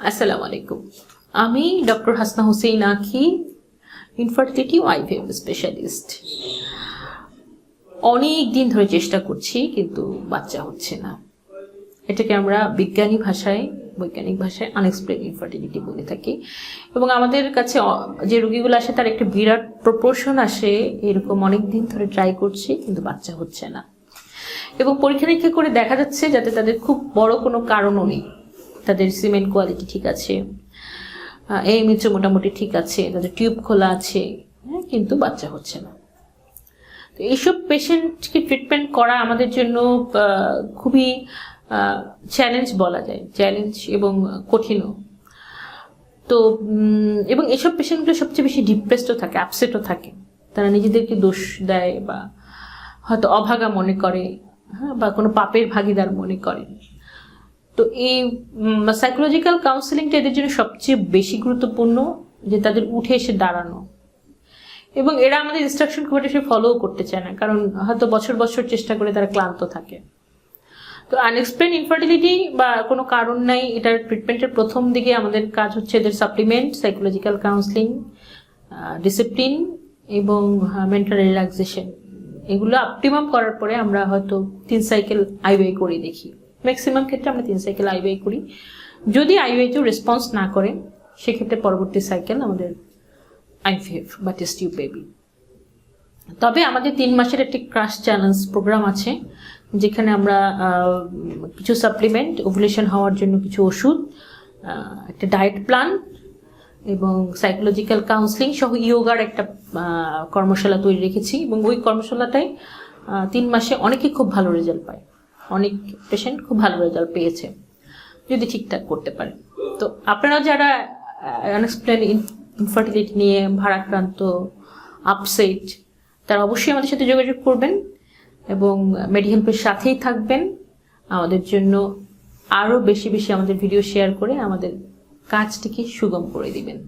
আসসালামু আলাইকুম। আমি ডক্টর হাসনা হুসেইন আঁখি, ইনফার্টিলিটি ও আইভিএফ স্পেশালিস্ট। অনেক দিন ধরে চেষ্টা করছি, কিন্তু বাচ্চা হচ্ছে না। এটাকে আমরা বৈজ্ঞানিক ভাষায় আনএক্সপ্লেইনড ইনফার্টিলিটি বলে থাকি। এবং আমাদের কাছে যে রোগীগুলো আসে তার একটা বিরাট প্রপোর্শন আসে এরকম অনেক দিন ধরে ট্রাই করছি, কিন্তু বাচ্চা হচ্ছে না। এবং পরীক্ষা নিরীক্ষা করে দেখা যাচ্ছে যাতে তাদের খুব বড় কোনো কারণও নেই, তাদের সিমেন কোয়ালিটি ঠিক আছে, AMH মোটামুটি ঠিক আছে, তাদের টিউব খোলা আছে, কিন্তু বাচ্চা হচ্ছে না। তো এইসব পেশেন্টকে ট্রিটমেন্ট করা আমাদের জন্য খুবই চ্যালেঞ্জ বলা যায়, চ্যালেঞ্জ এবং কঠিনও। তো এবং এইসব পেশেন্টগুলো সবচেয়ে বেশি ডিপ্রেসডও থাকে, আপসেটও থাকে। তারা নিজেদেরকে দোষ দেয় বা হয়তো অভাগা মনে করে, বা কোনো পাপের ভাগিদার মনে করে। তো এই সাইকোলজিক্যাল কাউন্সেলিংটা এদের জন্য সবচেয়ে বেশি গুরুত্বপূর্ণ, যে তাদের উঠে এসে দাঁড়ানো। এবং এরা আমাদের ইনস্ট্রাকশন খুব একটা ফলো করতে চায় না, কারণ হয়তো বছর বছর চেষ্টা করে তারা ক্লান্ত থাকে। তো আনএক্সপ্লেইনড ইনফার্টিলিটি বা কোনো কারণ নাই, এটার ট্রিটমেন্টের প্রথম দিকে আমাদের কাজ হচ্ছে এদের সাপ্লিমেন্ট, সাইকোলজিক্যাল কাউন্সেলিং, ডিসিপ্লিন এবং মেন্টাল রিল্যাক্সেশন। এগুলো অপটিমাম করার পরে আমরা হয়তো 3 সাইকেল আইওআই করে দেখি। ম্যাক্সিমাম ক্ষেত্রে আমরা 3 সাইকেল আইওআই করি। যদি আইওআইতেও রেসপন্স না করে, সেক্ষেত্রে পরবর্তী সাইকেল আমাদের আইভিএফ বা টেস্ট টিউব বেবি। তবে আমাদের 3 মাসের একটি ক্রাশ চ্যালেঞ্জ প্রোগ্রাম আছে, যেখানে আমরা কিছু সাপ্লিমেন্ট, ওভুলেশন হওয়ার জন্য কিছু ওষুধ, একটা ডায়েট প্ল্যান এবং সাইকোলজিক্যাল কাউন্সেলিং সহ ইয়োগার একটা কর্মশালা তৈরি রেখেছি। এবং ওই কর্মশালাটায় 3 মাসে অনেকে খুব ভালো রেজাল্ট পায়, অনেক পেশেন্ট খুব ভালো রেজাল্ট পেয়েছে যদি ঠিকঠাক করতে পারে। তো আপনারা যারা আনএক্সপ্লেইনড ইনফার্টিলিটি নিয়ে ভারাক্রান্ত, আপসেট, তারা অবশ্যই আমাদের সাথে যোগাযোগ করবেন এবং মেডিহেল্পের সাথেই থাকবেন। আমাদের জন্য আরও বেশি বেশি আমাদের ভিডিও শেয়ার করে আমাদের কাজটিকে সুগম করে দিবেন।